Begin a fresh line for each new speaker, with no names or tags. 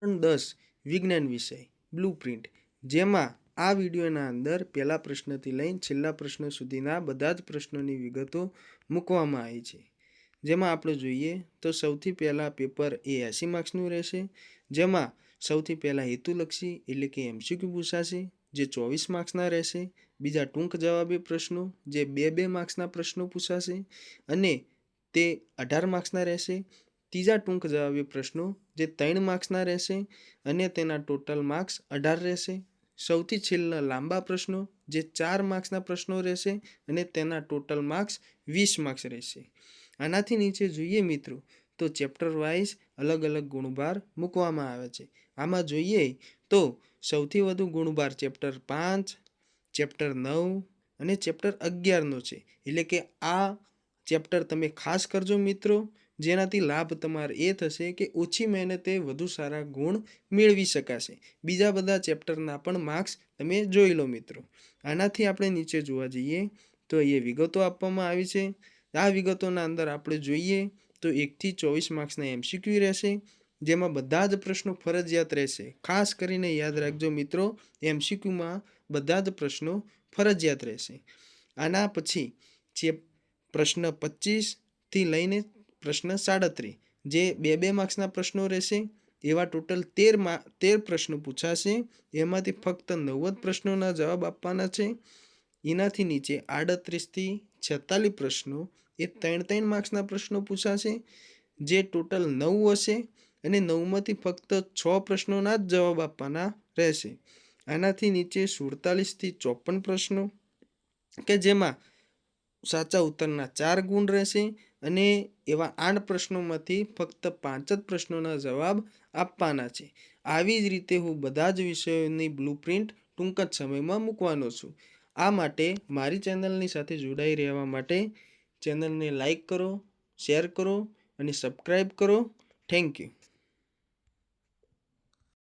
10 વિજ્ઞાન વિષય બ્લુપ્રિન્ટ, જેમાં આ વિડીયોના અંદર પહેલા પ્રશ્નથી લઈને છેલ્લા પ્રશ્ન સુધીના બધા જ પ્રશ્નોની વિગતો મૂકવામાં આવી છે. જેમાં આપણે જોઈએ તો સૌથી પહેલાં પેપર એ 80 માર્ક્સનું રહેશે, જેમાં સૌથી પહેલાં હેતુલક્ષી એટલે કે MCQ પૂછાશે જે 24 માર્ક્સના રહેશે. બીજા ટૂંક જવાબી પ્રશ્નો જે 2-2 માર્ક્સના પ્રશ્નો પૂછાશે અને તે 18 માર્ક્સના રહેશે. ત્રીજા ટૂંક જવાબી પ્રશ્નો જે 3 માર્ક્સના રહેશે અને તેના ટોટલ માર્ક્સ 18 રહેશે. સૌથી છેલ્લા લાંબા પ્રશ્નો જે 4 માર્ક્સના પ્રશ્નો રહેશે અને તેના ટોટલ માર્ક્સ 20 માર્ક્સ રહેશે. આનાથી નીચે જોઈએ મિત્રો તો ચેપ્ટર વાઇઝ અલગ અલગ ગુણભાર મૂકવામાં આવે છે. આમાં જોઈએ તો સૌથી વધુ ગુણભાર ચેપ્ટર 5, ચેપ્ટર 9 અને ચેપ્ટર 11નો છે. એટલે કે આ ચેપ્ટર તમે ખાસ કરજો મિત્રો, જેનાથી લાભ તમારે એ થશે કે ઓછી મહેનતે વધુ સારા ગુણ મેળવી શકાશે. બીજા બધા ચેપ્ટરના પણ માર્ક્સ તમે જોઈ લો મિત્રો. આનાથી આપણે નીચે જોવા જઈએ તો એ વિગતો આપવામાં આવી છે. આ વિગતોના અંદર આપણે જોઈએ તો 1 થી 24 માર્ક્સના MCQ રહેશે, જેમાં બધા જ પ્રશ્નો ફરજિયાત રહેશે. ખાસ કરીને યાદ રાખજો મિત્રો, MCQમાં બધા જ પ્રશ્નો ફરજિયાત રહેશે. આના પછી પ્રશ્ન 25 થી લઈને પ્રશ્ન 37 જે 2-2 માર્ક્સના પ્રશ્નો રહેશે. એવા ટોટલ 13 પ્રશ્નો પૂછાશે. એમાંથી ફક્ત 90 પ્રશ્નોના જવાબ આપવાના છે. એનાથી નીચે 38 થી 46 પ્રશ્નો એ 3-3 માર્ક્સના પ્રશ્નો પૂછાશે, જે ટોટલ 9 હશે અને 9માંથી ફક્ત 6 પ્રશ્નોના જ જવાબ આપવાના રહેશે. આનાથી નીચે 47 થી 54 પ્રશ્નો કે જેમાં સાચા ઉત્તરના 4 ગુણ રહેશે અને એવા 8 પ્રશ્નોમાંથી ફક્ત 5 જ પ્રશ્નોના જવાબ આપવાના છે. આવી જ રીતે હું બધા જ વિષયોની બ્લુપ્રિન્ટ ટૂંક જ સમયમાં મૂકવાનો છું. આ માટે મારી ચેનલની સાથે જોડાઈ રહેવા માટે ચેનલને લાઈક કરો, શેર કરો અને સબસ્ક્રાઈબ કરો. Thank you.